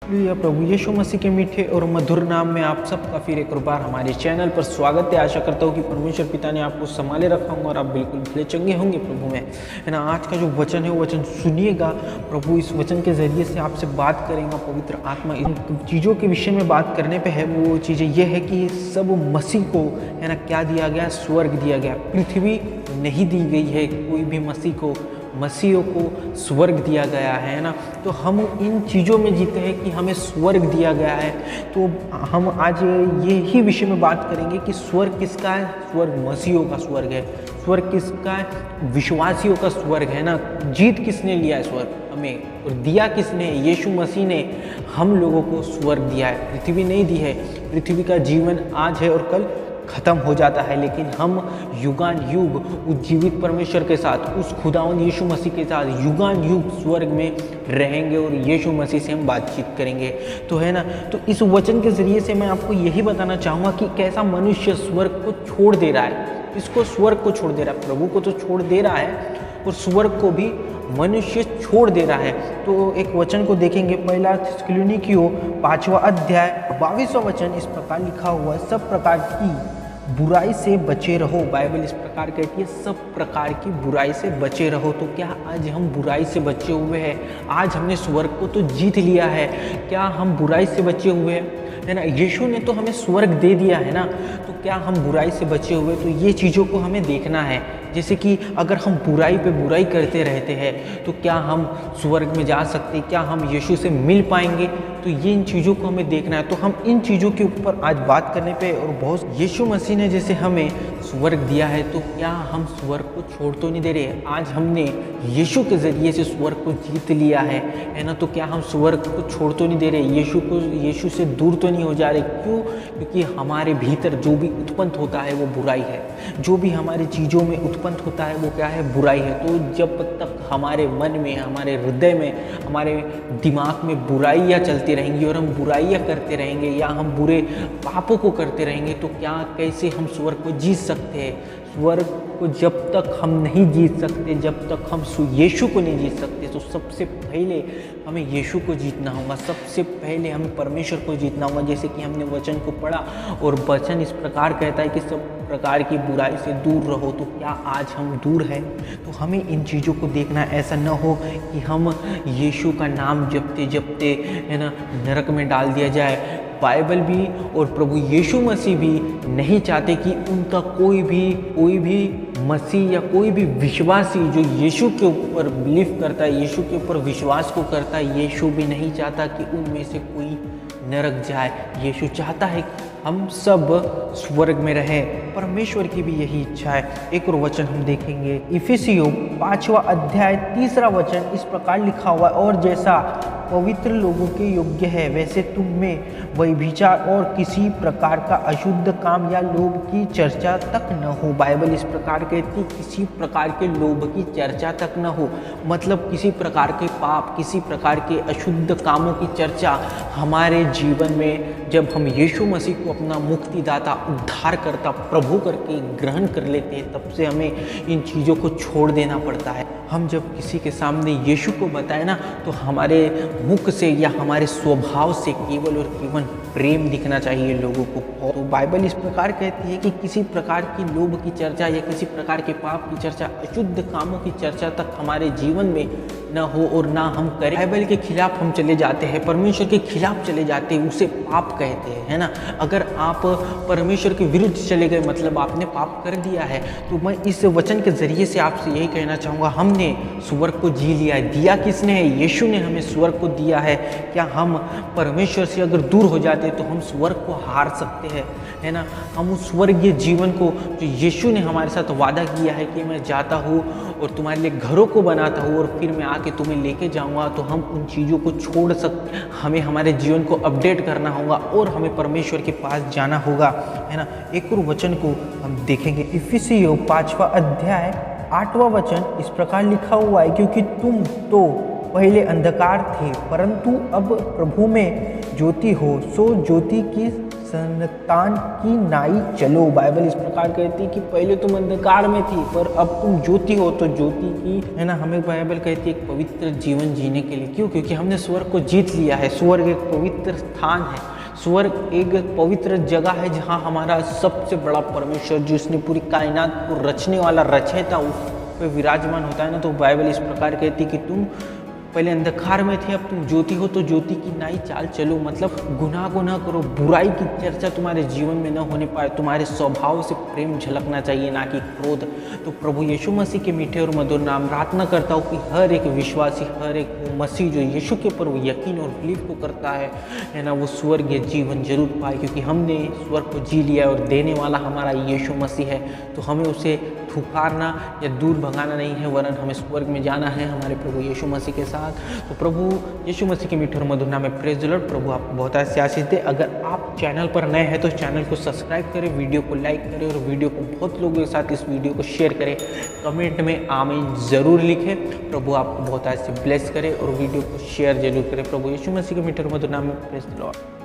प्रिय प्रभु यीशु मसीह के मीठे और मधुर नाम में आप सबका फिर एक बार हमारे चैनल पर स्वागत है। आशा करता हूँ कि परमेश्वर पिता ने आपको संभाले रखा होगा और आप बिल्कुल भले चंगे होंगे प्रभु में, है ना। आज का जो वचन है वो वचन सुनिएगा। प्रभु इस वचन के ज़रिए से आपसे बात करेगा। पवित्र आत्मा इन चीज़ों के विषय में बात करने पर है। वो चीज़ें ये है कि सब मसीह को, है ना, क्या दिया गया? स्वर्ग दिया गया। पृथ्वी नहीं दी गई है कोई भी मसीहों को स्वर्ग दिया गया है ना। तो हम इन चीज़ों में जीते हैं कि हमें स्वर्ग दिया गया है। तो हम आज यही विषय में बात करेंगे कि स्वर्ग किसका है। स्वर्ग मसीहों का स्वर्ग है। स्वर्ग किसका है? विश्वासियों का स्वर्ग है ना। जीत किसने लिया है स्वर्ग? हमें। और दिया किसने? यीशु मसीह ने हम लोगों को स्वर्ग दिया है। पृथ्वी नहीं दी है। पृथ्वी का जीवन आज है और कल खत्म हो जाता है, लेकिन हम युगान युग उस जीवित परमेश्वर के साथ, उस खुदावंद यीशु मसीह के साथ युगान युग स्वर्ग में रहेंगे और यीशु मसीह से हम बातचीत करेंगे। तो है ना, तो इस वचन के ज़रिए से मैं आपको यही बताना चाहूँगा कि कैसा मनुष्य स्वर्ग को छोड़ दे रहा है। इसको स्वर्ग को छोड़ दे रहा है। प्रभु को तो छोड़ दे रहा है और स्वर्ग को भी मनुष्य छोड़ दे रहा है। तो एक वचन को देखेंगे, पहला थिस्सलुनीकियों 5वां अध्याय 22वां वचन। इस प्रकार लिखा हुआ है, सब प्रकार की बुराई से बचे रहो। बाइबल इस प्रकार कहती है, सब प्रकार की बुराई से बचे रहो। तो क्या आज हम बुराई से बचे हुए हैं? आज हमने स्वर्ग को तो जीत लिया है, क्या हम बुराई से बचे हुए हैं? है ना। यीशु ने तो हमें स्वर्ग दे दिया है ना। तो क्या हम बुराई से बचे हुए? तो ये चीज़ों को हमें देखना है। जैसे कि अगर हम बुराई पे बुराई करते रहते हैं तो क्या हम स्वर्ग में जा सकते? क्या हम यीशु से मिल पाएंगे? तो ये इन चीज़ों को हमें देखना है। तो हम इन चीज़ों के ऊपर आज बात करने पे, और बहुत यीशु मसीह ने जैसे हमें स्वर्ग दिया है, तो क्या हम स्वर्ग को छोड़ तो नहीं दे रहे? आज हमने यीशु के ज़रिए से स्वर्ग को जीत लिया है ना। तो क्या हम स्वर्ग को छोड़ तो नहीं दे रहे? यीशु से दूर तो नहीं हो जा रहे? क्यों? क्योंकि हमारे भीतर जो भी उत्पन्न होता है वो बुराई है। जो भी हमारी चीज़ों में उत्पन्न होता है वो क्या है? बुराई है। तो जब तक हमारे मन में, हमारे हृदय में, हमारे दिमाग में बुराइयाँ चलती रहेंगी और हम बुराइयाँ करते रहेंगे या हम बुरे पापों को करते रहेंगे, तो क्या कैसे हम स्वर्ग को जीत सकते हैं? स्वर्ग को जब तक हम नहीं जीत सकते, जब तक हम यीशु को नहीं जीत सकते, तो सबसे पहले हमें यीशु को जीतना होगा। सबसे पहले हमें परमेश्वर को जीतना होगा। जैसे कि हमने वचन को पढ़ा और वचन इस प्रकार कहता है कि सब प्रकार की बुराई से दूर रहो। तो क्या आज हम दूर हैं? तो हमें इन चीज़ों को देखना। ऐसा न हो कि हम यीशु का नाम जपते जपते, है ना, नरक में डाल दिया जाए। बाइबल भी और प्रभु यीशु मसीह भी नहीं चाहते कि उनका कोई भी मसीह या कोई भी विश्वासी जो यीशु के ऊपर बिलीव करता है, यीशु के ऊपर विश्वास को करता है, यीशु भी नहीं चाहता कि उनमें से कोई नरक जाए। यीशु चाहता है कि हम सब स्वर्ग में रहें। परमेश्वर की भी यही इच्छा है। एक और वचन हम देखेंगे, इफिसियों 5वां अध्याय 3रा वचन। इस प्रकार लिखा हुआ है, और जैसा पवित्र लोगों के योग्य है वैसे तुम में व्यभिचार और किसी प्रकार का अशुद्ध काम या लोभ की चर्चा तक न हो। बाइबल इस प्रकार कहती, किसी प्रकार के लोभ की चर्चा तक न हो। मतलब किसी प्रकार के पाप, किसी प्रकार के अशुद्ध कामों की चर्चा हमारे जीवन में, जब हम यीशु मसीह को अपना मुक्तिदाता, उद्धारकर्ता, प्रभु करके ग्रहण कर लेते हैं, तब से हमें इन चीज़ों को छोड़ देना पड़ता है। हम जब किसी के सामने यीशु को बताए ना, तो हमारे मुख से या हमारे स्वभाव से केवल और केवल प्रेम दिखना चाहिए लोगों को। तो बाइबल इस प्रकार कहती है कि किसी प्रकार की लोभ की चर्चा या किसी प्रकार के पाप की चर्चा, अशुद्ध कामों की चर्चा तक हमारे जीवन में न हो और ना हम करें। बाइबल के खिलाफ हम चले जाते हैं, परमेश्वर के खिलाफ चले जाते हैं, उसे पाप कहते हैं, है ना। अगर आप परमेश्वर के विरुद्ध चले गए, मतलब आपने पाप कर दिया है। तो मैं इस वचन के ज़रिए से आपसे यही कहना चाहूँगा, हमने स्वर्ग को जी लिया है। दिया किसने है? यीशु ने हमें स्वर्ग को दिया है। क्या हम परमेश्वर से अगर दूर हो जाते तो हम स्वर्ग को हार सकते हैं, है ना। हम उस स्वर्गीय जीवन को, जो यीशु ने हमारे साथ वादा किया है कि मैं जाता हूँ और तुम्हारे लिए घरों को बनाता हूँ और फिर मैं आके तुम्हें लेके जाऊँगा, तो हम उन चीज़ों को छोड़ सकते। हमें हमारे जीवन को अपडेट करना होगा और हमें परमेश्वर के पास जाना होगा, है ना। एक और वचन को हम देखेंगे, इफिसियों 5वां अध्याय 8वां वचन। इस प्रकार लिखा हुआ है, क्योंकि तुम तो पहले अंधकार थे परंतु अब प्रभु में ज्योति हो, सो ज्योति की प्रसन्नता की नाई चलो। बाइबल इस प्रकार कहती है कि पहले तुम अंधकार में थी पर अब तुम ज्योति हो, तो ज्योति की है ना हमें बाइबल कहती है एक पवित्र जीवन जीने के लिए। क्यों? क्योंकि हमने स्वर्ग को जीत लिया है। स्वर्ग एक पवित्र स्थान है, स्वर्ग एक पवित्र जगह है जहाँ हमारा सबसे बड़ा परमेश्वर जिसने पूरी कायनात को रचने वाला रचयिता उस पे विराजमान होता है ना। तो बाइबल इस प्रकार कहती है कि तुम पहले अंधकार में थे, अब तुम ज्योति हो, तो ज्योति की नाई चाल चलो। मतलब गुनाह को ना करो, बुराई की चर्चा तुम्हारे जीवन में न होने पाए, तुम्हारे स्वभाव से प्रेम झलकना चाहिए ना कि क्रोध। तो प्रभु यीशु मसीह के मीठे और मधुर नाम प्रार्थना करता हूँ कि हर एक विश्वासी, हर एक मसीह जो यीशु के ऊपर यकीन और बिलीव को करता है ना, वो स्वर्गीय जीवन जरूर पाए। क्योंकि हमने स्वर्ग को जी लिया और देने वाला हमारा यीशु मसीह है। तो हमें उसे ठुकारना या दूर भगाना नहीं है, वरन हमें स्वर्ग में जाना है हमारे प्रभु यीशु मसीह के साथ। तो प्रभु यीशु मसीह के मीठे और मधुर नाम में प्रेज द लॉर्ड। प्रभु आपको बहुत ऐसे आशीष दे। अगर आप चैनल पर नए हैं तो चैनल को सब्सक्राइब करें, वीडियो को लाइक करें और वीडियो को बहुत लोगों के साथ इस वीडियो को शेयर करें। कमेंट में आमीन ज़रूर लिखें। प्रभु आपको बहुत ऐसे ब्लेस करे और वीडियो को शेयर जरूर करें। प्रभु यीशु मसीह के मीठे और मधुर नाम में प्रेज द लॉर्ड।